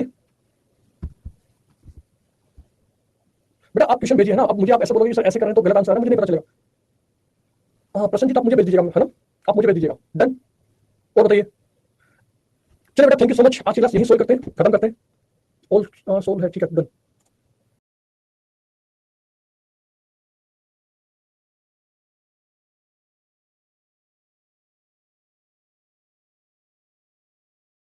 बेटा आप क्वेश्चन भेजिए ना। अब मुझे आप ऐसे बोलोगे सर ऐसे कर रहे हैं तो गलत आंसर आ रहा है, मुझे नहीं पता चलेगा। हाँ प्रसन्नजीत आप मुझे भेज दीजिएगा, है ना, आप मुझे भेज दीजिएगा। डन? और बताइए। चलिए बेटा थैंक यू सो मच, आज की क्लास यही सोल्व करते हैं, खत्म करते हैं। ऑल सोल्व है, ठीक है डन।